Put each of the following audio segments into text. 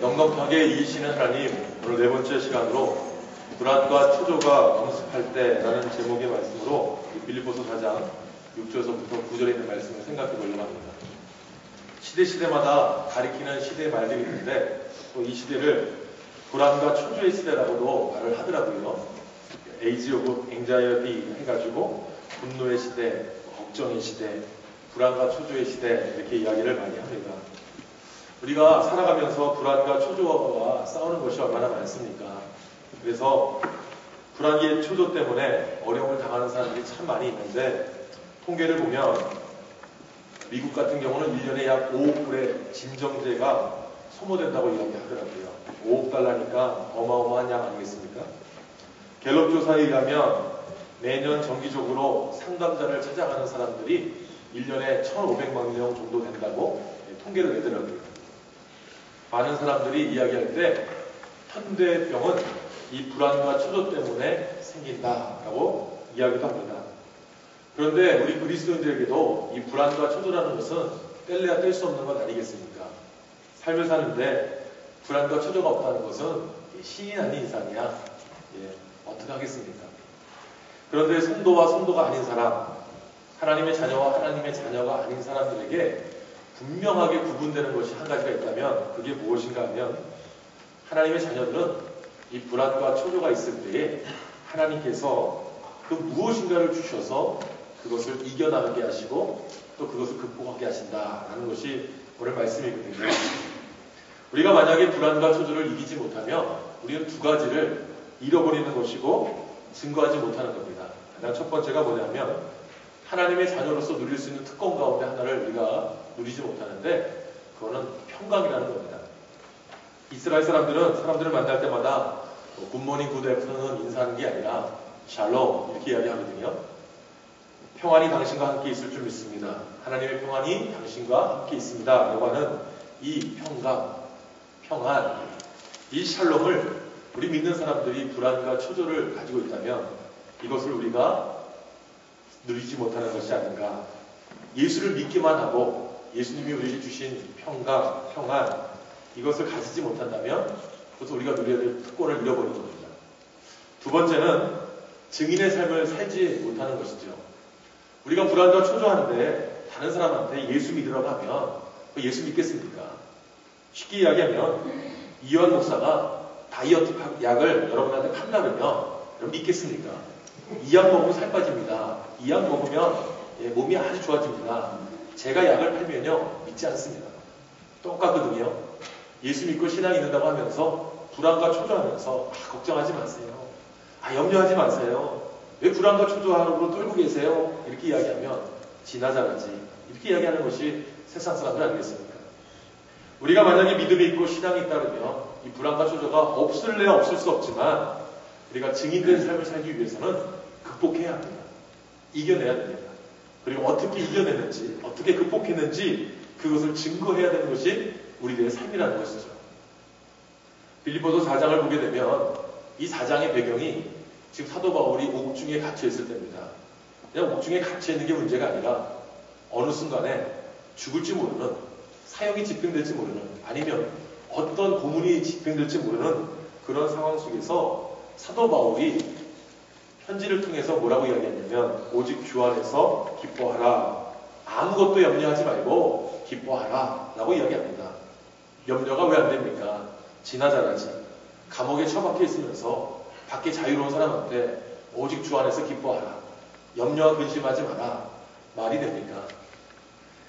넉넉하게 이기시는 하나님, 오늘 네 번째 시간으로 불안과 초조가 엄습할 때라는 제목의 말씀으로 빌립보서 4장 6절에서부터 9절에 있는 말씀을 생각해 보려고 합니다. 시대마다 가리키는 시대의 말들이 있는데 또 이 시대를 불안과 초조의 시대라고도 말을 하더라고요. 에이지 오브 앵자이어티 해가지고 분노의 시대, 걱정의 시대, 불안과 초조의 시대 이렇게 이야기를 많이 합니다. 우리가 살아가면서 불안과 초조와 싸우는 것이 얼마나 많습니까? 그래서 불안과 초조 때문에 어려움을 당하는 사람들이 참 많이 있는데 통계를 보면 미국 같은 경우는 1년에 약 5억 불의 진정제가 소모된다고 이야기하더라고요. 5억 달러니까 어마어마한 양 아니겠습니까? 갤럽 조사에 의하면 매년 정기적으로 상담자를 찾아가는 사람들이 1년에 1,500만 명 정도 된다고 통계를 내더라고요. 많은 사람들이 이야기할 때 현대병은 이 불안과 초조 때문에 생긴다라고 이야기도 합니다. 그런데 우리 그리스도인들에게도 이 불안과 초조라는 것은 뗄래야 뗄 수 없는 것 아니겠습니까? 삶을 사는데 불안과 초조가 없다는 것은 신이 아닌 이상이야. 어떻게 하겠습니까? 그런데 성도와 성도가 아닌 사람, 하나님의 자녀와 하나님의 자녀가 아닌 사람들에게 분명하게 구분되는 것이 한 가지가 있다면 그게 무엇인가 하면 하나님의 자녀들은 이 불안과 초조가 있을 때에 하나님께서 그 무엇인가를 주셔서 그것을 이겨나가게 하시고 또 그것을 극복하게 하신다라는 것이 오늘 말씀이거든요. 우리가 만약에 불안과 초조를 이기지 못하면 우리는 두 가지를 잃어버리는 것이고 증거하지 못하는 겁니다. 가장 첫 번째가 뭐냐면 하나님의 자녀로서 누릴 수 있는 특권 가운데 하나를 우리가 누리지 못하는데 그거는 평강이라는 겁니다. 이스라엘 사람들을 만날 때마다 굿모닝 굿애프터눈 인사하는 게 아니라 샬롬 이렇게 이야기하거든요. 평안이 당신과 함께 있을 줄 믿습니다. 하나님의 평안이 당신과 함께 있습니다. 라고 하는 이 평강, 평안, 이 샬롬을 우리 믿는 사람들이 불안과 초조를 가지고 있다면 이것을 우리가 누리지 못하는 것이 아닌가. 예수를 믿기만 하고 예수님이 우리에게 주신 평강, 평안 이것을 가지지 못한다면 그것을 우리가 누려야 될 특권을 잃어버리는 겁니다. 두 번째는 증인의 삶을 살지 못하는 것이죠. 우리가 불안과 초조한데 다른 사람한테 예수 믿으라고 하면 예수 믿겠습니까? 쉽게 이야기하면 이완 목사가 다이어트 약을 여러분한테 판다면요 여러분 믿겠습니까? 이 약 먹으면 살 빠집니다. 이 약 먹으면 몸이 아주 좋아집니다. 제가 약을 팔면요 믿지 않습니다. 똑같거든요. 예수 믿고 신앙이 있는다고 하면서 불안과 초조하면서 걱정하지 마세요. 염려하지 마세요. 왜 불안과 초조함으로 떨고 계세요? 이렇게 이야기하면 지나자라지 이렇게 이야기하는 것이 세상 사람들 아니겠습니까? 우리가 만약에 믿음이 있고 신앙이 있다면 이 불안과 초조가 없을래야 없을 수 없지만 우리가 증인된 삶을 살기 위해서는 극복해야 합니다. 이겨내야 됩니다. 그리고 어떻게 이겨냈는지 어떻게 극복했는지 그것을 증거해야 되는 것이 우리들의 삶이라는 것이죠. 빌립보서 4장을 보게 되면 이 4장의 배경이 지금 사도 바울이 옥중에 갇혀있을 때입니다. 그냥 옥중에 갇혀있는 게 문제가 아니라 어느 순간에 죽을지 모르는 사형이 집행될지 모르는 아니면 어떤 고문이 집행될지 모르는 그런 상황 속에서 사도 바울이 편지를 통해서 뭐라고 이야기했냐면 오직 주 안에서 기뻐하라. 아무것도 염려하지 말고 기뻐하라 라고 이야기합니다. 염려가 왜 안 됩니까? 지나자라지 감옥에 처박혀 있으면서 밖에 자유로운 사람한테 오직 주 안에서 기뻐하라. 염려와 근심하지 마라. 말이 됩니까?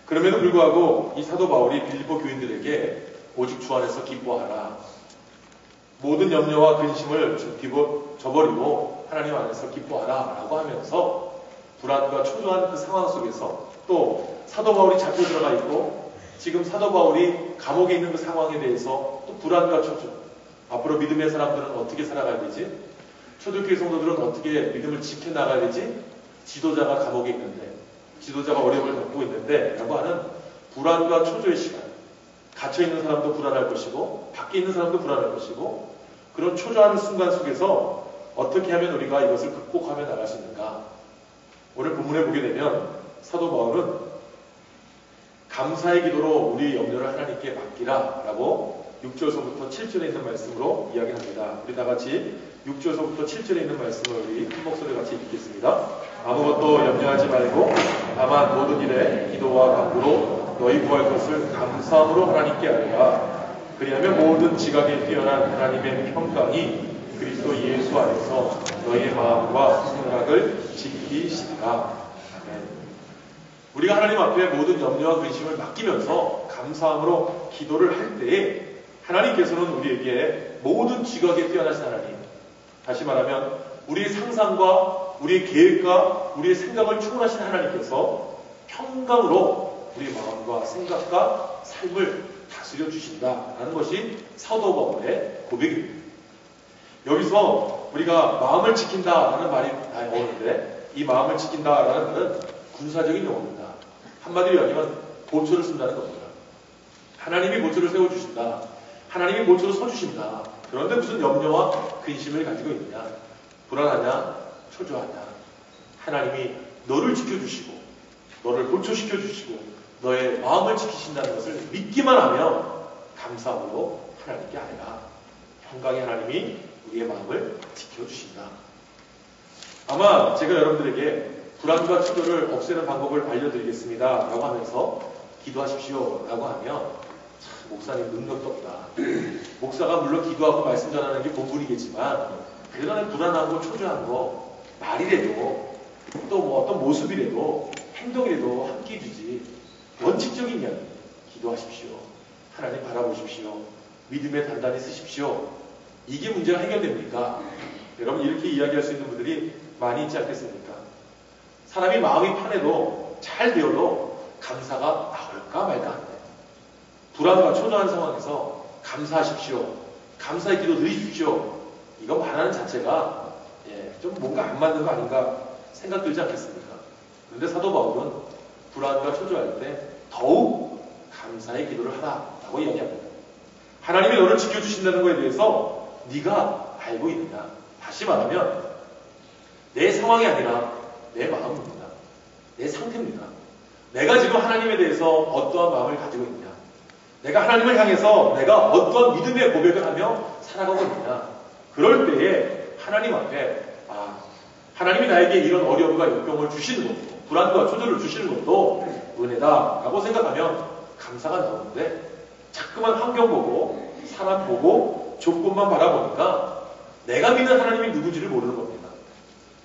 그럼에도 불구하고 이 사도 바울이 빌립보 교인들에게 오직 주 안에서 기뻐하라. 모든 염려와 근심을 저버리고 하나님 안에서 기뻐하라 라고 하면서 불안과 초조한 그 상황 속에서 또 사도 바울이 잡혀 들어가 있고 지금 사도 바울이 감옥에 있는 그 상황에 대해서 또 불안과 초조 앞으로 믿음의 사람들은 어떻게 살아가야 되지? 초대교회 성도들은 어떻게 믿음을 지켜나가야 되지? 지도자가 감옥에 있는데 지도자가 어려움을 겪고 있는데 라고 하는 불안과 초조의 시간 갇혀있는 사람도 불안할 것이고 밖에 있는 사람도 불안할 것이고 그런 초조한 순간 속에서 어떻게 하면 우리가 이것을 극복하며 나갈 수 있는가? 오늘 본문에 보게 되면 사도 바울은 감사의 기도로 우리의 염려를 하나님께 맡기라 라고 6절서부터 7절에 있는 말씀으로 이야기합니다. 우리 다 같이 6절서부터 7절에 있는 말씀을 우리 큰 목소리 같이 읽겠습니다. 아무것도 염려하지 말고 다만 모든 일에 기도와 간구로 너희 구할 것을 감사함으로 하나님께 아뢰라. 그리하면 모든 지각에 뛰어난 하나님의 평강이 그리스도 예수 안에서 너희의 마음과 생각을 지키시리라. 아멘. 우리가 하나님 앞에 모든 염려와 근심을 맡기면서 감사함으로 기도를 할 때에 하나님께서는 우리에게 모든 지각에 뛰어나신 하나님, 다시 말하면 우리의 상상과 우리의 계획과 우리의 생각을 초월하신 하나님께서 평강으로 우리의 마음과 생각과 삶을 다스려 주신다라는 것이 사도 바울의 고백입니다. 여기서 우리가 마음을 지킨다라는 말이 나오는데, 이 마음을 지킨다라는 말은 군사적인 용어입니다. 한마디로 이야기하면 보초를 쓴다는 겁니다. 하나님이 보초를 세워주신다. 하나님이 보초로 서주신다. 그런데 무슨 염려와 근심을 가지고 있느냐? 불안하냐? 초조하냐? 하나님이 너를 지켜주시고 너를 보초시켜주시고 너의 마음을 지키신다는 것을 믿기만 하면 감사함으로 하나님께 아뢰라. 평강의 하나님이 우리의 마음을 지켜주신다. 아마 제가 여러분들에게 불안과 초조를 없애는 방법을 알려드리겠습니다 라고 하면서 기도하십시오 라고 하면, 참, 목사님 능력도 없다. 목사가 물론 기도하고 말씀 전하는 게 본분이겠지만 그동안에 불안하고 초조한 거 말이라도 또 뭐 어떤 모습이라도 행동이라도 함께 해주지. 원칙적인 이야기, 기도하십시오. 하나님 바라보십시오. 믿음에 단단히 쓰십시오. 이게 문제가 해결됩니까? 여러분, 이렇게 이야기할 수 있는 분들이 많이 있지 않겠습니까? 사람이 마음이 편해도 잘 되어도 감사가 나올까 말까 한데, 불안과 초조한 상황에서 감사하십시오. 감사의 기도 드리십시오. 이거 말하는 자체가 좀 뭔가 안 맞는 거 아닌가 생각 들지 않겠습니까? 그런데 사도 바울은 불안과 초조할 때 더욱 감사의 기도를 하라라고 이야기합니다. 하나님이 너를 지켜주신다는 것에 대해서 네가 알고 있느냐? 다시 말하면 내 상황이 아니라 내 마음입니다. 내 상태입니다. 내가 지금 하나님에 대해서 어떠한 마음을 가지고 있느냐? 내가 하나님을 향해서 내가 어떠한 믿음의 고백을 하며 살아가고 있느냐? 그럴 때에 하나님 앞에 하나님이 나에게 이런 어려움과 역경을 주시는 것도, 불안과 초조를 주시는 것도 은혜다라고 생각하면 감사가 나오는데, 자꾸만 환경 보고 사람 보고 조건만 바라보니까 내가 믿는 하나님이 누구지를 모르는 겁니다.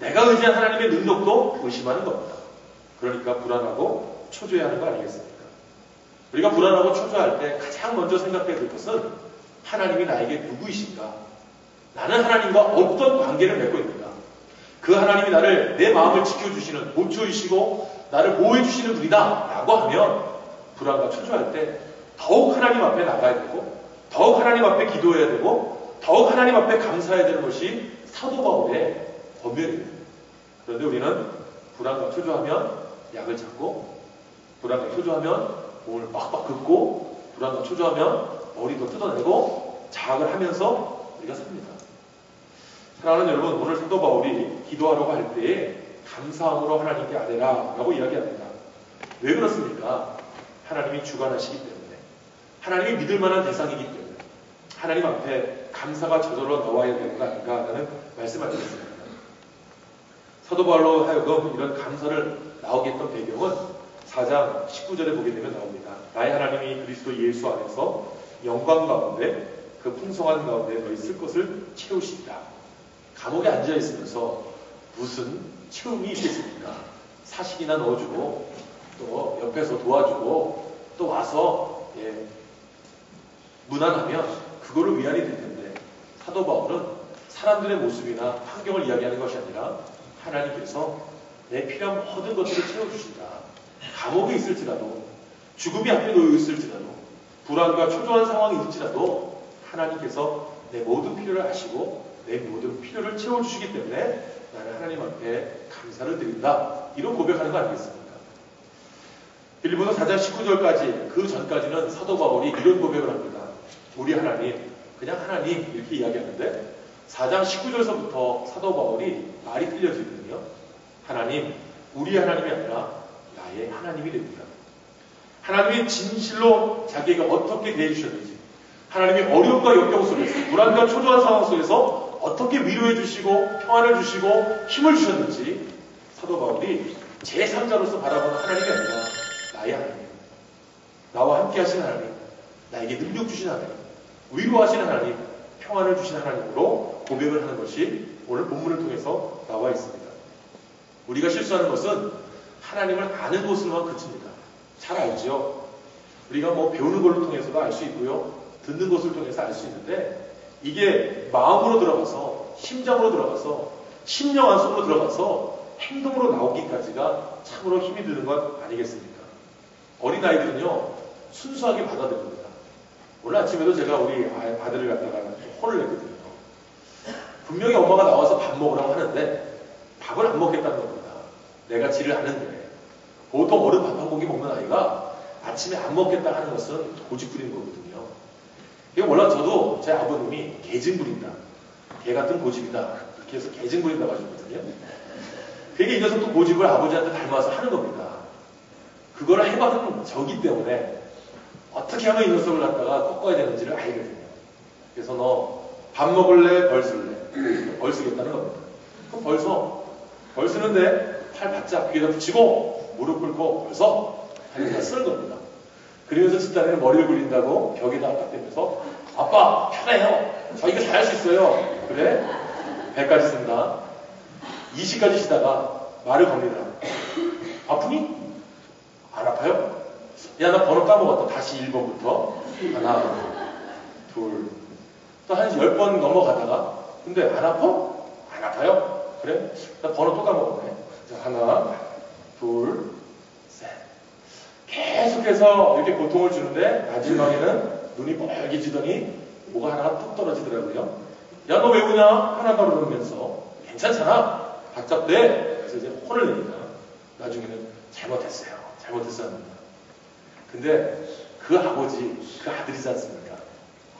내가 의지한 하나님의 능력도 의심하는 겁니다. 그러니까 불안하고 초조해하는 거 아니겠습니까? 우리가 불안하고 초조할 때 가장 먼저 생각해야 될 것은 하나님이 나에게 누구이신가? 나는 하나님과 어떤 관계를 맺고 있는가? 그 하나님이 나를, 내 마음을 지켜주시는, 보초이시고 나를 보호해주시는 분이다 라고 하면 불안과 초조할 때 더욱 하나님 앞에 나가야 되고, 더욱 하나님 앞에 기도해야 되고, 더욱 하나님 앞에 감사해야 되는 것이 사도 바울의 권면입니다. 그런데 우리는 불안과 초조하면 약을 찾고, 불안과 초조하면 몸을 빡빡 긁고, 불안과 초조하면 머리도 뜯어내고 자학을 하면서 우리가 삽니다. 사랑하는 여러분, 오늘 사도 바울이 기도하려고 할 때에 감사함으로 하나님께 아뢰라 라고 이야기합니다. 왜 그렇습니까? 하나님이 주관하시기 때문에, 하나님이 믿을 만한 대상이기 때문에 하나님 앞에 감사가 저절로 나와야 되는 거 아닌가라는 말씀을 드렸습니다. 사도 바울로 하여금 이런 감사를 나오게 했던 배경은 4장 19절에 보게 되면 나옵니다. 나의 하나님이 그리스도 예수 안에서 영광 가운데 그 풍성한 가운데 너희 쓸 것을 채우시리라. 감옥에 앉아 있으면서 무슨 채움이 있겠습니까? 사식이나 넣어주고 또 옆에서 도와주고 또 와서 무난하면 그거를 위안이 될 텐데, 사도 바울은 사람들의 모습이나 환경을 이야기하는 것이 아니라 하나님께서 내 필요한 모든 것들을 채워주신다. 감옥에 있을지라도, 죽음이 앞에 놓여 있을지라도, 불안과 초조한 상황이 있을지라도 하나님께서 내 모든 필요를 아시고 내 모든 필요를 채워주시기 때문에 나는 하나님 앞에 감사를 드린다. 이런 고백하는 거 아니겠습니까? 빌립보서 4장 19절까지, 그 전까지는 사도 바울이 이런 고백을 합니다. 우리 하나님, 그냥 하나님 이렇게 이야기하는데 4장 19절서부터 사도 바울이 말이 틀려지거든요. 하나님, 우리 하나님이 아니라 나의 하나님이 됩니다. 하나님이 진실로 자기에게 어떻게 대해주셨는지, 하나님이 어려움과 역경 속에서 불안과 초조한 상황 속에서 어떻게 위로해 주시고 평안을 주시고 힘을 주셨는지 사도 바울이 제3자로서 바라보는 하나님이 아니라 나의 하나님, 나와 함께 하시는 하나님, 나에게 능력 주신 하나님, 위로하시는 하나님, 평안을 주신 하나님으로 고백을 하는 것이 오늘 본문을 통해서 나와 있습니다. 우리가 실수하는 것은 하나님을 아는 것으로만 그칩니다. 잘 알죠? 우리가 뭐 배우는 걸로 통해서도 알 수 있고요, 듣는 것을 통해서 알 수 있는데 이게 마음으로 들어가서, 심장으로 들어가서, 심령 안속으로 들어가서 행동으로 나오기까지가 참으로 힘이 드는 것 아니겠습니까? 어린아이들은요, 순수하게 받아들입니다. 오늘 아침에도 제가 우리 아들을 갖다가 혼을 냈거든요. 분명히 엄마가 나와서 밥 먹으라고 하는데 밥을 안 먹겠다는 겁니다. 내가 지를 아는데. 보통 어른 밥 한 공기 먹는 아이가 아침에 안 먹겠다 하는 것은 고집 부리는 거거든요. 이게 몰라 저도 제 아버님이 개징 부린다, 개 같은 고집이다, 이렇게 해서 개징 부린다고 하셨거든요. 그게 이 녀석도 고집을 아버지한테 닮아서 하는 겁니다. 그걸 해봤던 저기 때문에 어떻게 하면 이 녀석을 갖다가 꺾어야 되는지를 알거든요. 그래서 너 밥 먹을래? 벌 쓸래? 벌 쓰겠다는 겁니다. 그럼 벌 쓰는데 팔 바짝 귀에다 붙이고 무릎 꿇고 벌써 하면서 쓰는 겁니다. 그러면서 집단에는 머리를 굴린다고 벽에다 딱 대면서 아빠 편해요. 저 이거 잘 할 수 있어요. 그래? 100까지 쓴다. 20까지 쉬다가 말을 겁니다. 아프니? 안 아파요? 야, 나 번호 까먹었다. 다시 1번부터. 하나, 둘. 또 한 10번 넘어가다가 근데 안 아파? 안 아파요? 그래? 나 번호 또 까먹었네. 자, 하나, 둘, 셋. 계속해서 이렇게 고통을 주는데 마지막에는 눈이 빨개지더니 뭐가 하나가 뚝 떨어지더라고요. 야, 너 왜 우냐? 하나 더 그러면서 괜찮잖아. 바짝대. 그래서 이제 혼을 내니까 나중에는 잘못했어요. 합니다. 근데 그 아버지, 그 아들이지 않습니까?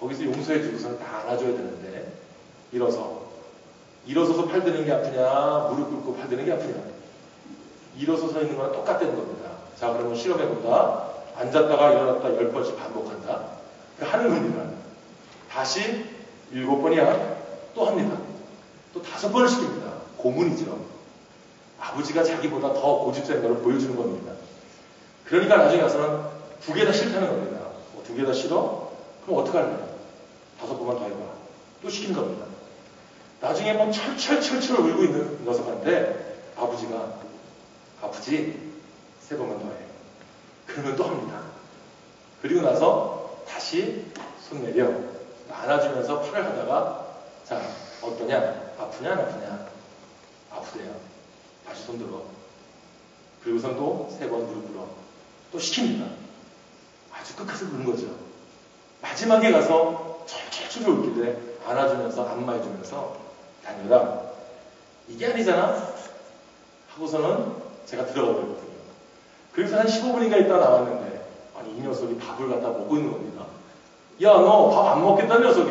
거기서 용서해 주고서는 다 안아줘야 되는데 일어서서 팔 드는 게 아프냐, 무릎 꿇고 팔 드는 게 아프냐. 일어서 서 있는 거랑 똑같다는 겁니다. 자, 그러면 실험해본다. 앉았다가 일어났다 10번씩 반복한다. 하는 겁니다. 다시 7번이야. 또 합니다. 또 5번을 시킵니다. 고문이죠. 아버지가 자기보다 더 고집센 걸 보여주는 겁니다. 그러니까 나중에 가서는 2개 다 싫다는 겁니다. 2개 다 싫어? 그럼 어떡할래? 5번만 더 해봐. 또 시키는 겁니다. 나중에 뭐 철철 울고 있는 녀석한테 아버지가 아프지? 3번만 더 해. 그러면 또 합니다. 그리고 나서 다시 손 내려 안아주면서 팔을 하다가 자, 어떠냐? 아프냐? 안 아프냐? 아프대요. 다시 손 들어. 그리고선 또 3번 무릎 꿇어. 또 시킵니다. 아주 끝까지 우는 거죠. 마지막에 가서 철철 울길래 안아주면서 안마해주면서 다녀라. 이게 아니잖아? 하고서는 제가 들어가 버렸거든요. 그래서 한 15분인가 있다 나왔는데 아니 이 녀석이 밥을 갖다 먹고 있는 겁니다. 야, 너 밥 안 먹겠다는 녀석이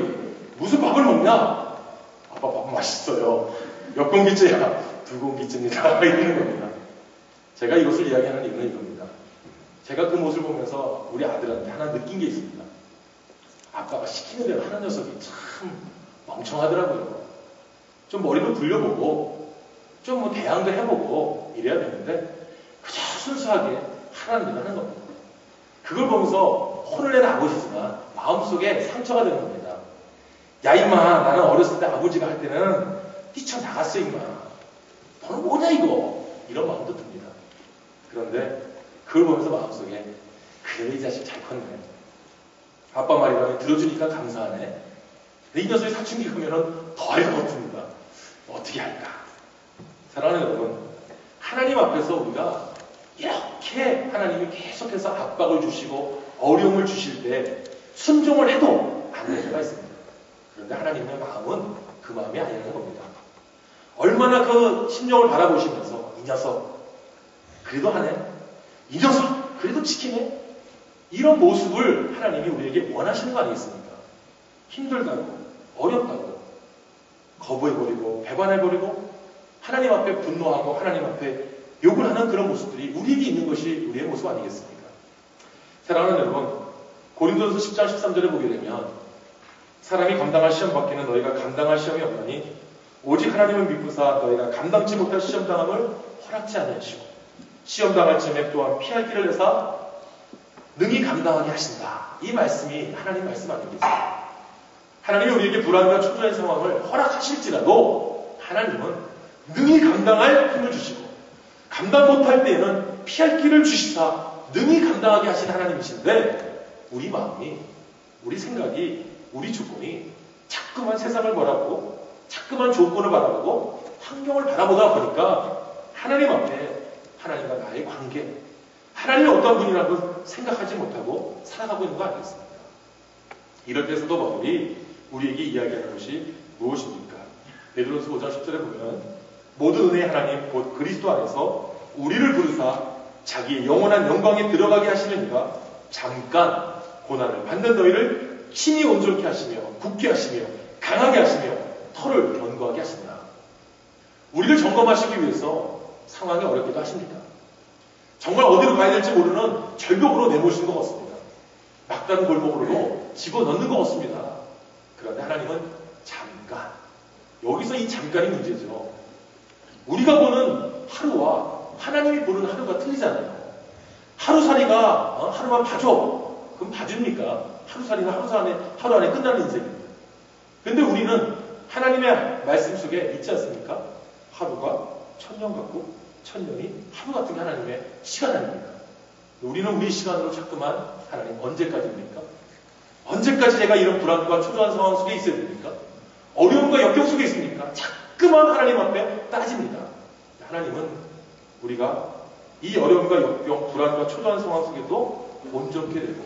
무슨 밥을 먹냐? 아빠 밥 맛있어요. 몇 공기째야? 2공기째입니다. 이러는 겁니다. 제가 이것을 이야기하는 이유는 이겁니다. 제가 그 모습을 보면서 우리 아들한테 하나 느낀 게 있습니다. 아빠가 시키는 대로 하는 녀석이 참 멍청하더라고요. 좀 머리도 굴려보고 좀 뭐 대항도 해보고 이래야 되는데 그저 순수하게 하라는 대로 하는 겁니다. 그걸 보면서 혼을 내는 아버지지만 마음속에 상처가 되는 겁니다. 야 임마, 나는 어렸을 때 아버지가 할 때는 뛰쳐나갔어 임마. 너는 뭐냐 이거. 이런 마음도 듭니다. 그런데 그걸 보면서 마음속에 그래 이 자식 잘 컸네. 아빠 말이라면 들어주니까 감사하네. 이 녀석이 사춘기 가면은 더 할 것 같습니다. 어떻게 할까? 사랑하는 여러분, 하나님 앞에서 우리가 이렇게 하나님이 계속해서 압박을 주시고 어려움을 주실 때 순종을 해도 안 될 때가 있습니다. 그런데 하나님의 마음은 그 마음이 아니라는 겁니다. 얼마나 그 심령을 바라보시면서 이 녀석 그래도 하네, 이 녀석 그래도 지키네, 이런 모습을 하나님이 우리에게 원하시는 거 아니겠습니까? 힘들다고 어렵다고 거부해버리고 배반해버리고 하나님 앞에 분노하고 하나님 앞에 욕을 하는 그런 모습들이 우리에게 있는 것이 우리의 모습 아니겠습니까? 사랑하는 여러분, 고린도전서 10장 13절에 보게 되면 사람이 감당할 시험 받기는 너희가 감당할 시험이 없나니 오직 하나님은 미쁘사 너희가 감당치 못할 시험 당함을 허락지 아니하시고 시험 당할 즈음에 또한 피할 길을 내사 능히 감당하게 하신다. 이 말씀이 하나님 말씀 아니겠습니까? 하나님이 우리에게 불안과 초조한 상황을 허락하실지라도 하나님은 능히 감당할 힘을 주시고 감당 못할 때에는 피할 길을 주시사 능히 감당하게 하신 하나님이신데 우리 마음이, 우리 생각이, 우리 조건이 자꾸만 세상을 바라보고 자꾸만 조건을 바라보고 환경을 바라보다 보니까 하나님 앞에 하나님과 나의 관계, 하나님이 어떤 분이라는 걸 생각하지 못하고 살아가고 있는 거 아니겠습니까? 이럴 때 사도 바울이 우리에게 이야기하는 것이 무엇입니까? 베드로서 5장 10절에 보면 모든 은혜의 하나님 곧 그리스도 안에서 우리를 부르사 자기의 영원한 영광에 들어가게 하시는 이가 잠깐 고난을 받는 너희를 친히 온전케 하시며 굳게 하시며 강하게 하시며 터를 견고하게 하신다. 우리를 점검하시기 위해서 상황이 어렵기도 하십니다. 정말 어디로 가야 될지 모르는 절벽으로 내모시는 것 같습니다. 막다른 골목으로 집어넣는 것 같습니다. 그런데 하나님은 잠깐, 여기서 이 잠깐이 문제죠. 우리가 보는 하루와 하나님이 보는 하루가 틀리잖아요. 하루살이가 하루만 봐줘. 그럼 봐줍니까? 하루살이가 하루 안에 끝나는 인생입니다. 근데 우리는 하나님의 말씀 속에 있지 않습니까? 하루가 천년 같고 천년이 하루 같은 게 하나님의 시간 아닙니까? 우리는 우리 시간으로 자꾸만 하나님 언제까지입니까? 언제까지 내가 이런 불안과 초조한 상황 속에 있어야 됩니까? 어려움과 역경 속에 있습니까? 자꾸만 하나님 앞에 따집니다. 하나님은 우리가 이 어려움과 역경, 불안과 초조한 상황 속에도 온전케 되고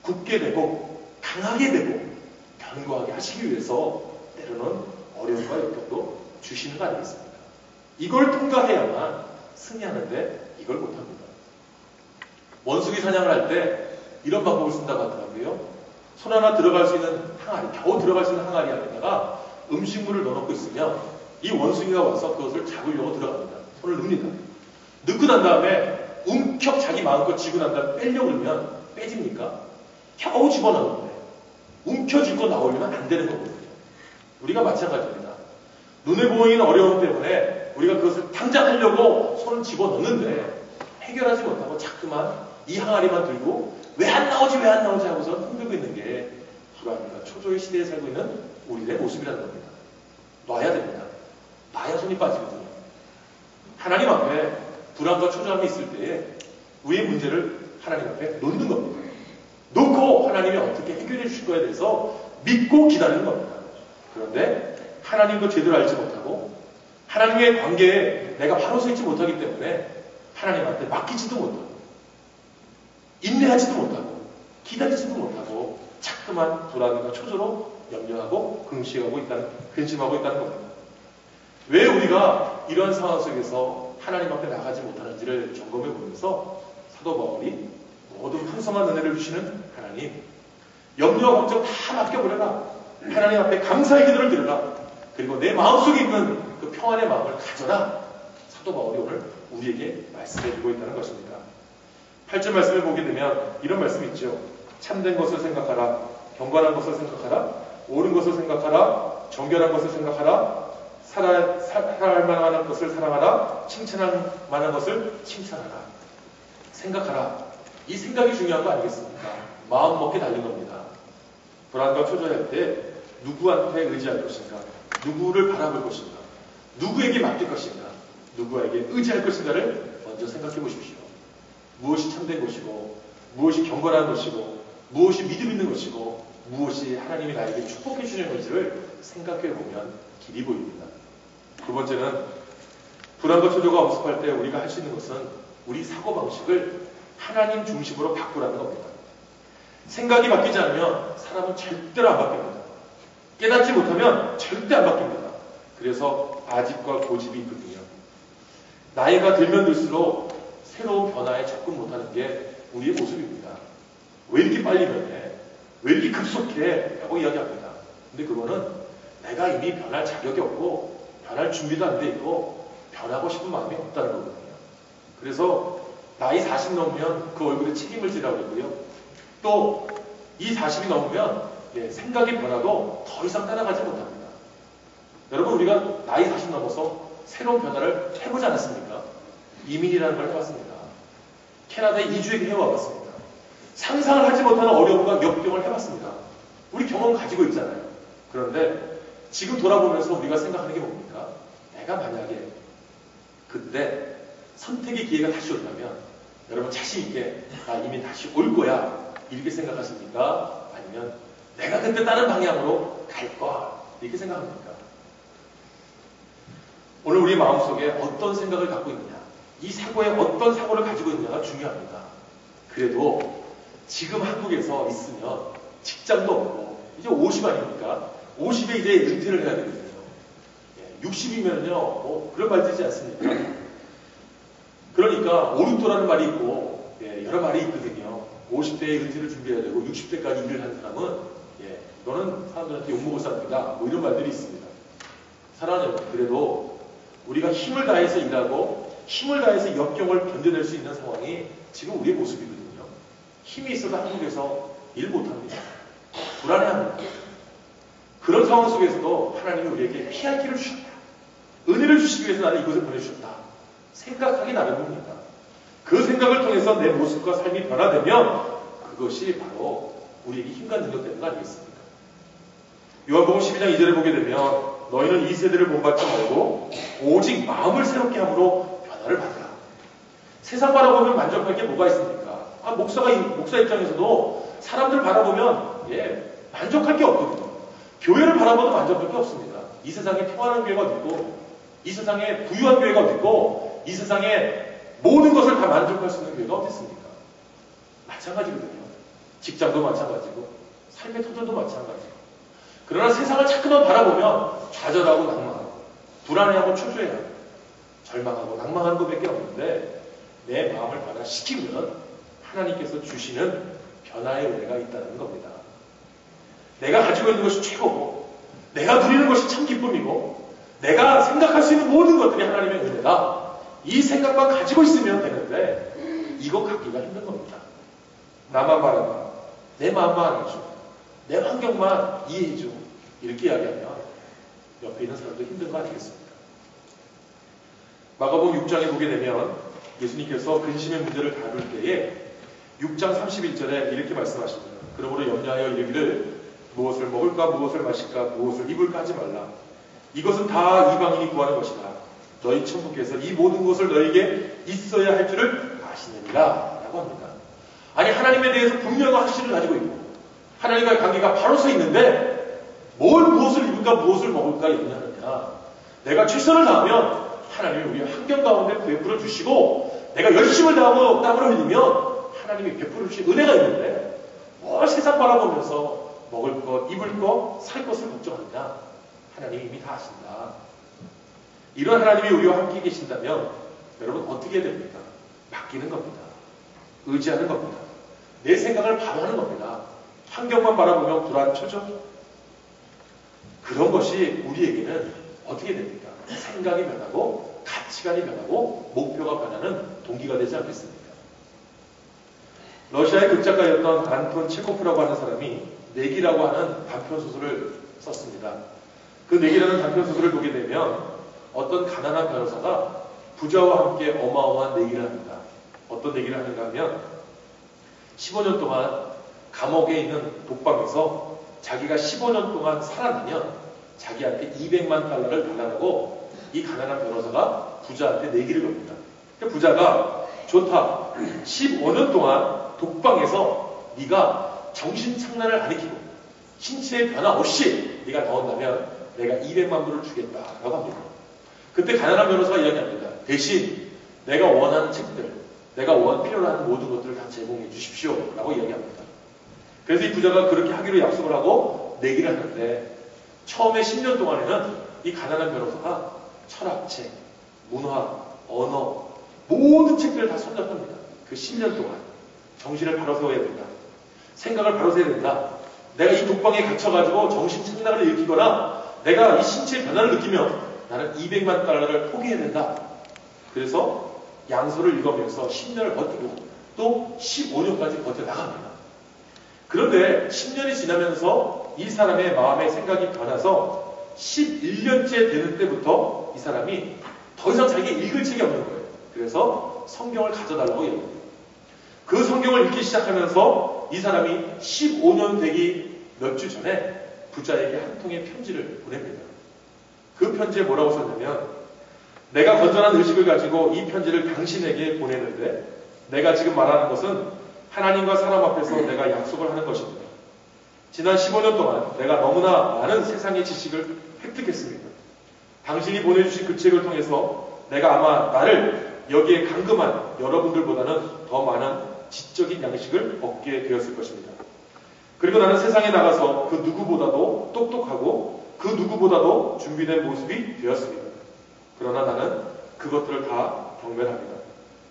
굳게 되고 강하게 되고 견고하게 하시기 위해서 때로는 어려움과 역경도 주시는 거 아니겠습니까? 이걸 통과해야만 승리하는데 이걸 못합니다. 원숭이 사냥을 할 때 이런 방법을 쓴다고 하더라고요. 손 하나 들어갈 수 있는 항아리, 겨우 들어갈 수 있는 항아리 안에다가 음식물을 넣어놓고 있으면 이 원숭이가 와서 그것을 잡으려고 들어갑니다. 손을 넣습니다. 넣고 난 다음에 움켜쥐 자기 마음껏 쥐고 난 다음에 빼려고 그러면 빼집니까? 겨우 집어넣는데 움켜쥐고 나오려면 안 되는 거거든요. 우리가 마찬가지입니다. 눈에 보이는 어려움 때문에 우리가 그것을 당장 하려고 손을 집어넣는데 해결하지 못하고 자꾸만 이 항아리만 들고 왜 안 나오지 하고서 흔들고 있는 게 불안과 초조의 시대에 살고 있는 우리의 모습이라는 겁니다. 놔야 됩니다. 놔야 손이 빠지거든요. 하나님 앞에 불안과 초조함이 있을 때에 우리의 문제를 하나님 앞에 놓는 겁니다. 놓고 하나님이 어떻게 해결해 주실 거에 대해서 믿고 기다리는 겁니다. 그런데 하나님도 제대로 알지 못하고 하나님의 관계에 내가 바로 서 있지 못하기 때문에 하나님한테 맡기지도 못하고 인내하지도 못하고 기다리지도 못하고 자꾸만 불안과 초조로 염려하고 근심하고 있다는 겁니다. 왜 우리가 이런 상황 속에서 하나님 앞에 나가지 못하는지를 점검해 보면서 사도 바울이 모든 풍성한 은혜를 주시는 하나님, 염려와 걱정 다 맡겨버려라. 하나님 앞에 감사의 기도를 드려라. 그리고 내 마음속에 있는 그 평안의 마음을 가져라. 사도 바울이 오늘 우리에게 말씀해주고 있다는 것입니다. 8절 말씀을 보게 되면 이런 말씀이 있죠. 참된 것을 생각하라. 경건한 것을 생각하라. 옳은 것을 생각하라. 정결한 것을 생각하라. 살아갈 만한 것을 사랑하라. 칭찬할 만한 것을 칭찬하라. 생각하라. 이 생각이 중요한 거 아니겠습니까? 마음 먹게 달린 겁니다. 불안과 초조할 때 누구한테 의지할 것인가? 누구를 바라볼 것인가? 누구에게 맡길 것인가? 누구에게 의지할 것인가를 먼저 생각해 보십시오. 무엇이 참된 것이고 무엇이 경건한 것이고 무엇이 믿음 있는 것이고 무엇이 하나님이 나에게 축복해 주는 것인지를 생각해 보면 길이 보입니다. 두 번째는 불안과 초조가 엄습할 때 우리가 할 수 있는 것은 우리 사고방식을 하나님 중심으로 바꾸라는 겁니다. 생각이 바뀌지 않으면 사람은 절대로 안 바뀝니다. 깨닫지 못하면 절대 안 바뀝니다. 그래서 아집과 고집이 있거든요. 나이가 들면 들수록 새로운 변화에 접근 못하는 게 우리의 모습입니다. 왜 이렇게 빨리 변해? 왜 이렇게 급속해? 라고 이야기합니다. 근데 그거는 내가 이미 변할 자격이 없고 변할 준비도 안 돼 있고 변하고 싶은 마음이 없다는 거거든요. 그래서 나이 40 넘으면 그 얼굴에 책임을 지라고 그러고요. 또 이 40이 넘으면 생각이 변화도 더 이상 따라가지 못합니다. 여러분, 우리가 나이 40 넘어서 새로운 변화를 해보지 않았습니까? 이민이라는 걸 해봤습니다. 캐나다에 이주를 해와봤습니다. 상상을 하지 못하는 어려움과 역경을 해봤습니다. 우리 경험 가지고 있잖아요. 그런데 지금 돌아보면서 우리가 생각하는 게 뭡니까? 내가 만약에 그때 선택의 기회가 다시 온다면 여러분 자신 있게 나 이민 다시 올 거야 이렇게 생각하십니까? 아니면 내가 그때 다른 방향으로 갈 거야 이렇게 생각합니까? 오늘 우리 마음속에 어떤 생각을 갖고 있느냐, 이 사고에 어떤 사고를 가지고 있느냐가 중요합니다. 그래도 지금 한국에서 있으면 직장도 없고 이제 50 아닙니까? 50에 이제 은퇴를 해야 되거든요. 60이면요 뭐 그런 말 되지 않습니까? 그러니까 오륙도라는 말이 있고 여러 말이 있거든요. 50대에 은퇴를 준비해야 되고 60대까지 일을 하는 사람은 너는 사람들한테 욕먹을 사람이다 뭐 이런 말들이 있습니다. 사랑하는 여러분, 그래도 우리가 힘을 다해서 일하고 힘을 다해서 역경을 견뎌낼 수 있는 상황이 지금 우리의 모습이거든요. 힘이 있어도 한국에서 일 못합니다. 불안해합니다. 그런 상황 속에서도 하나님이 우리에게 피할 길을 주셨다. 은혜를 주시기 위해서 나를 이곳에 보내주셨다. 생각하기 나름입니다. 그 생각을 통해서 내 모습과 삶이 변화되면 그것이 바로 우리에게 힘과 능력 되는 거 아니겠습니까? 요한복음 12장 2절에 보게 되면 너희는 이 세대를 본받지 말고 오직 마음을 새롭게 함으로 변화를 받으라. 세상 바라보면 만족할 게 뭐가 있습니까? 목사 입장에서도 사람들 바라보면 만족할 게 없거든요. 교회를 바라봐도 만족할 게 없습니다. 이 세상에 평안한 교회가 어디 있고, 이 세상에 부유한 교회가 어디 있고, 이 세상에 모든 것을 다 만족할 수 있는 교회가 어디 있습니까? 마찬가지거든요. 직장도 마찬가지고, 삶의 터전도 마찬가지고. 그러나 세상을 자꾸만 바라보면 좌절하고 낭망하고, 불안해하고 초조해하고, 절망하고 낭망하는 것밖에 없는데 내 마음을 변화시키면 하나님께서 주시는 변화의 은혜가 있다는 겁니다. 내가 가지고 있는 것이 최고고, 내가 누리는 것이 참 기쁨이고, 내가 생각할 수 있는 모든 것들이 하나님의 은혜다. 이 생각만 가지고 있으면 되는데 이거 갖기가 힘든 겁니다. 나만 바라봐, 내 마음만 알아줘, 내 환경만 이해해줘 이렇게 이야기하면 옆에 있는 사람도 힘든 거 아니겠습니까? 마가복음 6장에 보게 되면 예수님께서 근심의 문제를 다룰 때에 6장 31절에 이렇게 말씀하십니다. 그러므로 염려하여 이르기를 무엇을 먹을까 무엇을 마실까 무엇을 입을까 하지 말라. 이것은 다 이방인이 구하는 것이다. 너희 천국에서 이 모든 것을 너에게 있어야 할 줄을 아시느니라 라고 합니다. 아니, 하나님에 대해서 분명한 확신을 가지고 있고 하나님과의 관계가 바로 서 있는데 무엇을 입을까 무엇을 먹을까 염려하느냐. 내가 최선을 다하면 하나님이 우리의 환경 가운데 베풀어 주시고, 내가 열심을 다하고 땀을 흘리면 하나님이 베풀어 주신 은혜가 있는데 뭘 세상 바라보면서 먹을 것, 입을 것, 살 것을 걱정하느냐. 하나님이 이미 다 아신다. 이런 하나님이 우리와 함께 계신다면 여러분 어떻게 해야 됩니까? 맡기는 겁니다. 의지하는 겁니다. 내 생각을 바로 하는 겁니다. 환경만 바라보면 불안, 초조. 그런 것이 우리에게는 어떻게 됩니까? 생각이 변하고 가치관이 변하고 목표가 변하는 동기가 되지 않겠습니까? 러시아의 극작가였던 안톤 체코프라고 하는 사람이 내기라고 하는 단편소설을 썼습니다. 그 내기라는 단편소설을 보게 되면 어떤 가난한 변호사가 부자와 함께 어마어마한 내기를 합니다. 어떤 내기를 하는가 하면 15년 동안 감옥에 있는 독방에서 자기가 15년 동안 살아나면 자기한테 200만 달러를 달라고 이 가난한 변호사가 부자한테 내기를 겁니다. 부자가 좋다. 15년 동안 독방에서 네가 정신착란을 안 익히고 신체의 변화 없이 네가 나온다면 내가 200만 불을 주겠다라고 합니다. 그때 가난한 변호사가 이야기합니다. 대신 내가 원하는 책들, 내가 필요로 하는 모든 것들을 다 제공해 주십시오 라고 이야기합니다. 그래서 이 부자가 그렇게 하기로 약속을 하고 내기를 하는데 처음에 10년 동안에는 이 가난한 변호사가 철학책, 문화, 언어 모든 책들을 다 섭렵합니다. 그 10년 동안 정신을 바로 세워야 된다. 생각을 바로 세워야 된다. 내가 이 독방에 갇혀가지고 정신착란을 일으키거나 내가 이 신체의 변화를 느끼면 나는 200만 달러를 포기해야 된다. 그래서 양서를 읽으면서 10년을 버티고 또 15년까지 버텨나갑니다. 그런데 10년이 지나면서 이 사람의 마음의 생각이 변해서 11년째 되는 때부터 이 사람이 더 이상 자기가 읽을 책이 없는 거예요. 그래서 성경을 가져달라고 얘기해요. 그 성경을 읽기 시작하면서 이 사람이 15년 되기 몇 주 전에 부자에게 한 통의 편지를 보냅니다. 그 편지에 뭐라고 썼냐면, 내가 건전한 의식을 가지고 이 편지를 당신에게 보내는데 내가 지금 말하는 것은 하나님과 사람 앞에서 내가 약속을 하는 것입니다. 지난 15년 동안 내가 너무나 많은 세상의 지식을 획득했습니다. 당신이 보내주신 그 책을 통해서 내가 아마 나를 여기에 감금한 여러분들보다는 더 많은 지적인 양식을 얻게 되었을 것입니다. 그리고 나는 세상에 나가서 그 누구보다도 똑똑하고 그 누구보다도 준비된 모습이 되었습니다. 그러나 나는 그것들을 다 경멸합니다.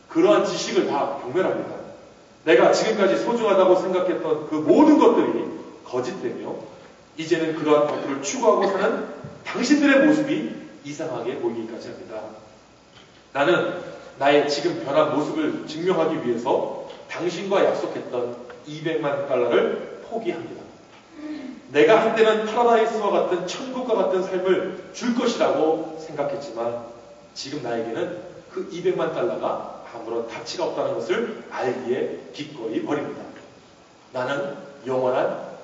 그러한 지식을 다 경멸합니다. 내가 지금까지 소중하다고 생각했던 그 모든 것들이 거짓되며 이제는 그러한 것들을 추구하고 사는 당신들의 모습이 이상하게 보이기까지 합니다. 나는 나의 지금 변한 모습을 증명하기 위해서 당신과 약속했던 200만 달러를 포기합니다. 내가 한때는 파라다이스와 같은 천국과 같은 삶을 줄 것이라고 생각했지만 지금 나에게는 그 200만 달러가 아무런 가치가 없다는 것을 알기에 기꺼이 버립니다. 나는 영원한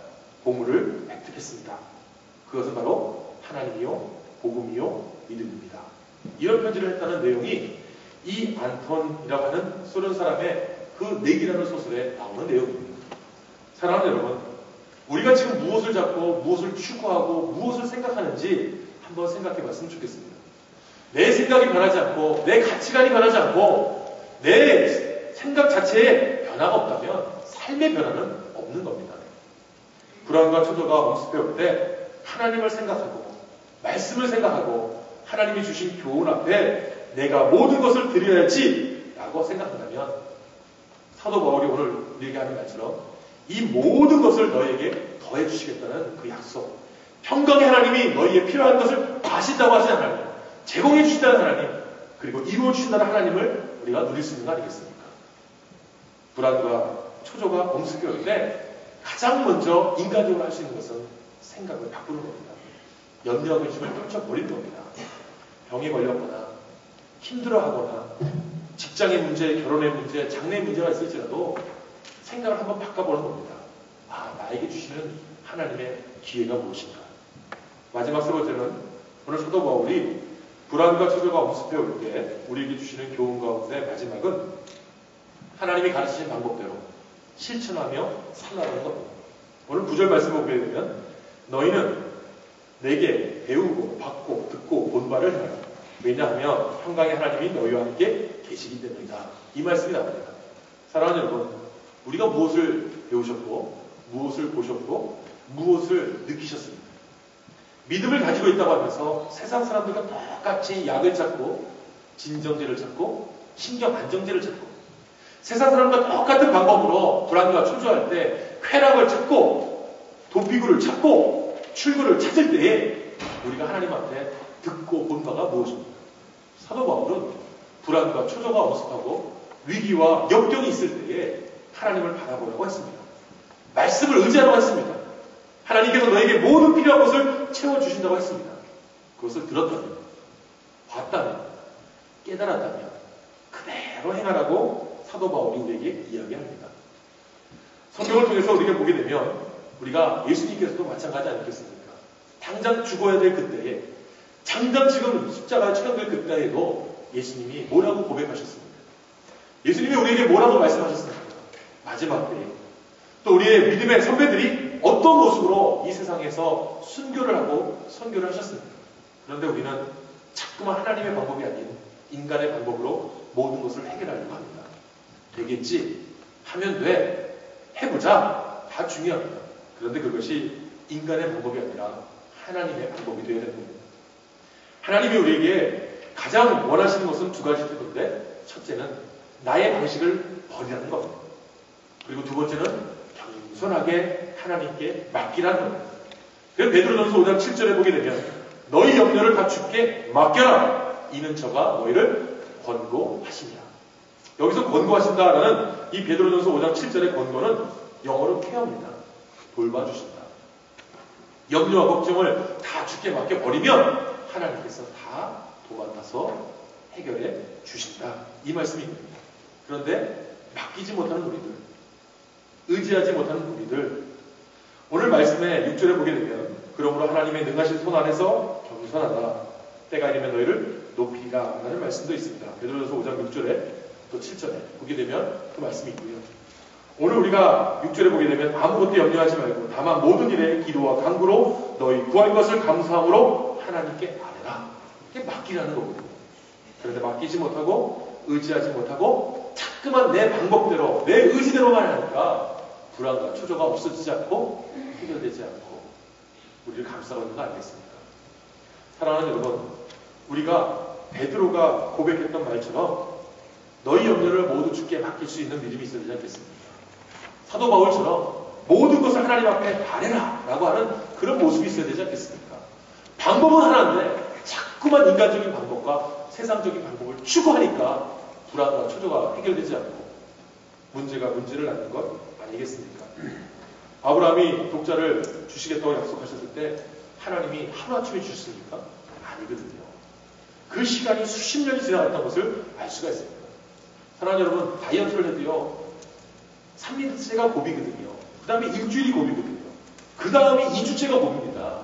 보물을 획득했습니다. 그것은 바로 하나님이요, 복음이요, 믿음입니다. 이런 편지를 했다는 내용이 이 안톤이라고 하는 소련 사람의 그 내기라는 소설에 나오는 내용입니다. 사랑하는 여러분, 우리가 지금 무엇을 잡고 무엇을 추구하고 무엇을 생각하는지 한번 생각해 봤으면 좋겠습니다. 내 생각이 변하지 않고 내 가치관이 변하지 않고 내 생각 자체에 변화가 없다면 삶의 변화는 없는 겁니다. 불안과 초조가 엄습해올 때 하나님을 생각하고 말씀을 생각하고 하나님이 주신 교훈 앞에 내가 모든 것을 드려야지 라고 생각한다면 사도 바울이 오늘 우리에게 하는 말처럼 이 모든 것을 너에게 더해 주시겠다는 그 약속, 평강의 하나님이 너희의 필요한 것을 아신다고 하신 하나님, 제공해 주신다는 하나님, 그리고 이루어 주신다는 하나님을 우리가 누릴 수 있는 거 아니겠습니까? 불안과 초조가 엄습해올 때 가장 먼저 인간적으로 할 수 있는 것은 생각을 바꾸는 겁니다. 염려와 근심을 떨쳐버리는 겁니다. 병에 걸렸거나 힘들어하거나 직장의 문제, 결혼의 문제, 장래의 문제가 있을지라도 생각을 한번 바꿔보는 겁니다. 아, 나에게 주시는 하나님의 기회가 무엇인가? 마지막 세 번째는 오늘 사도 바울이 불안과 초조가 엄습해올 때 우리에게 주시는 교훈 가운데 마지막은 하나님이 가르치신 방법대로 실천하며 살아가는 겁니다. 오늘 9절 말씀을 보게 되면 너희는 내게 배우고 받고 듣고 본 바를 해라. 왜냐하면 평강의 하나님이 너희와 함께 계시기 때문이다. 이 말씀이 나옵니다. 사랑하는 여러분, 우리가 무엇을 배우셨고 무엇을 보셨고 무엇을 느끼셨습니까? 믿음을 가지고 있다고 하면서 세상 사람들과 똑같이 약을 찾고 진정제를 찾고 신경 안정제를 찾고 세상 사람과 똑같은 방법으로 불안과 초조할 때 쾌락을 찾고 도피구를 찾고 출구를 찾을 때에 우리가 하나님 앞에 듣고 본 바가 무엇입니까? 사도 바울은 불안과 초조가 엄습하고 위기와 역경이 있을 때에 하나님을 바라보라고 했습니다. 말씀을 의지하라고 했습니다. 하나님께서 너에게 모든 필요한 것을 채워주신다고 했습니다. 그것을 들었다면, 봤다면, 깨달았다면 그대로 행하라고 사도 바울이 우리에게 이야기합니다. 성경을 통해서 우리가 보게 되면 우리가 예수님께서도 마찬가지 아니겠습니까? 당장 죽어야 될 그때에, 당장 지금 십자가에 처형될 그때에도 예수님이 뭐라고 고백하셨습니까? 예수님이 우리에게 뭐라고 말씀하셨습니까? 마지막 때에 또 우리의 믿음의 선배들이 어떤 모습으로 이 세상에서 순교를 하고 선교를 하셨습니까? 그런데 우리는 자꾸만 하나님의 방법이 아닌 인간의 방법으로 모든 것을 해결하려고 합니다. 되겠지? 하면 돼. 해보자. 다 중요합니다. 그런데 그것이 인간의 방법이 아니라 하나님의 방법이 되어야 되는 겁니다. 하나님이 우리에게 가장 원하시는 것은 두 가지 뜻인데, 첫째는 나의 방식을 버리라는 겁니다. 그리고 두 번째는 겸손하게 하나님께 맡기라는 겁니다. 그래서 베드로전서 5장 7절에 보게 되면 너희 염려를 다 주께 맡겨라. 이는 저가 너희를 권고하시니라. 여기서 권고하신다라는 이 베드로전서 5장 7절의 권고는 영어로 케어입니다. 돌봐주신다. 염려와 걱정을 다 주께 맡겨버리면 하나님께서 다 도맡아서 해결해 주신다. 이 말씀입니다. 그런데 맡기지 못하는 우리들, 의지하지 못하는 우리들, 오늘 말씀에 6절에 보게 되면 그러므로 하나님의 능하신 손 안에서 겸손하다. 때가 이르면 너희를 높이라 라는 말씀도 있습니다. 베드로전서 5장 6절에 또 7절에 보게 되면 그 말씀이 있고요. 오늘 우리가 6절에 보게 되면 아무것도 염려하지 말고 다만 모든 일에 기도와 간구로 너희 구할 것을 감사함으로 하나님께 아뢰라. 이게 맡기라는 거거든요. 그런데 맡기지 못하고 의지하지 못하고 자꾸만 내 방법대로 내 의지대로만 하니까 불안과 초조가 없어지지 않고 해결되지 않고 우리를 감싸고 있는 거 아니겠습니까? 사랑하는 여러분, 우리가 베드로가 고백했던 말처럼 너희 염려를 모두 주께 맡길 수 있는 믿음이 있어야 되지 않겠습니까? 사도 바울처럼 모든 것을 하나님 앞에 바래라 라고 하는 그런 모습이 있어야 되지 않겠습니까? 방법은 하나인데 자꾸만 인간적인 방법과 세상적인 방법을 추구하니까 불안과 초조가 해결되지 않고 문제가 문제를 낳는 것 아니겠습니까? 아브라함이 독자를 주시겠다고 약속하셨을 때 하나님이 하루아침에 주셨습니까? 아니거든요. 그 시간이 수십 년이 지나갔다는 것을 알 수가 있습니다. 사랑하는 여러분, 다이어트를 해도요 3일째가 고비거든요. 그 다음에 일주일이 고비거든요. 그 다음에 2주째가 고비입니다.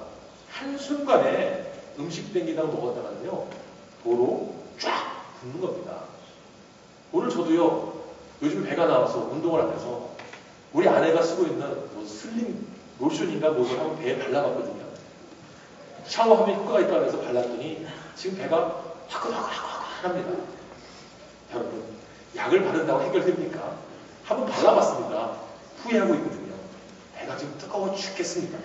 한순간에 음식 땡기다가 먹었다가는요 도로 쫙 붓는 겁니다. 오늘 저도요 요즘 배가 나와서 운동을 안 해서 우리 아내가 쓰고 있는 뭐 슬림 로션인가 뭐를 한번 배에 발라봤거든요. 샤워하면 효과가 있다고 해서 발랐더니 지금 배가 화끈화끈합니다. 여러분, 약을 바른다고 해결됩니까? 한번 발라봤습니다. 후회하고 있거든요. 배가 지금 뜨거워 죽겠습니다.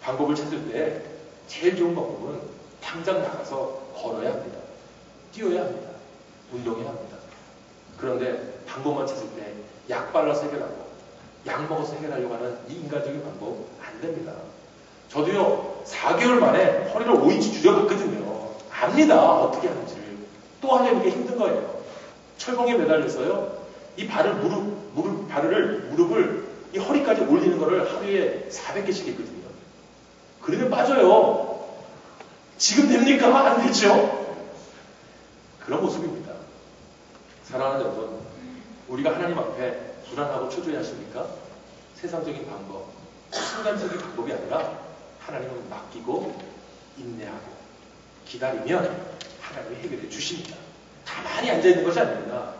방법을 찾을 때 제일 좋은 방법은 당장 나가서 걸어야 합니다. 뛰어야 합니다. 운동해야 합니다. 그런데 방법만 찾을 때 약 발라서 해결하고 약 먹어서 해결하려고 하는 이 인간적인 방법 안 됩니다. 저도요 4개월 만에 허리를 5인치 줄여봤거든요. 압니다. 어떻게 하는지를. 또 하려는 게 힘든 거예요. 철봉에 매달려서요 이 발을 무릎을 이 허리까지 올리는 거를 하루에 400개씩 했거든요. 그러면 빠져요. 지금 됩니까? 안 되죠? 그런 모습입니다. 사랑하는 여러분, 우리가 하나님 앞에 불안하고 초조해 하십니까? 세상적인 방법, 순간적인 방법이 아니라 하나님은 맡기고 인내하고 기다리면 하나님이 해결해 주십니다. 가만히 앉아있는 것이 아닙니다.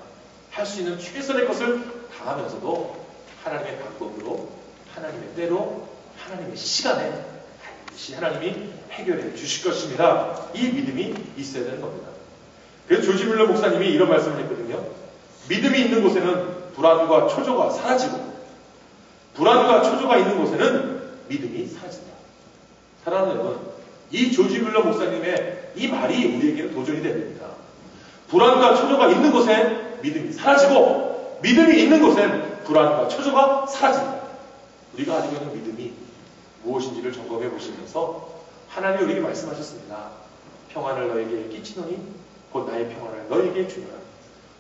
할 수 있는 최선의 것을 다하면서도 하나님의 방법으로, 하나님의 때로, 하나님의 시간에 반드시 하나님이 해결해 주실 것입니다. 이 믿음이 있어야 되는 겁니다. 그래서 조지 뮬러 목사님이 이런 말씀을 했거든요. 믿음이 있는 곳에는 불안과 초조가 사라지고 불안과 초조가 있는 곳에는 믿음이 사라진다. 사랑하는 여러분, 이 조지 뮬러 목사님의 이 말이 우리에게는 도전이 됩니다. 불안과 초조가 있는 곳에 믿음이 사라지고 믿음이 있는 곳엔 불안과 초조가 사라진다. 우리가 가지고 있는 믿음이 무엇인지를 점검해 보시면서 하나님이 우리에게 말씀하셨습니다. 평안을 너에게 끼치노니 곧 나의 평안을 너에게 주노라.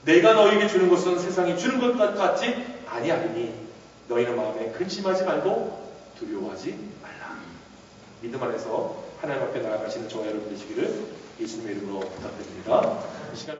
내가 너에게 주는 것은 세상이 주는 것 같지 아니하리니 너희는 마음에 근심하지 말고 두려워하지 말라. 믿음 안에서 하나님 앞에 나아가시는 저와 여러분 되시기를 예수님의 이름으로 부탁드립니다. 이 시간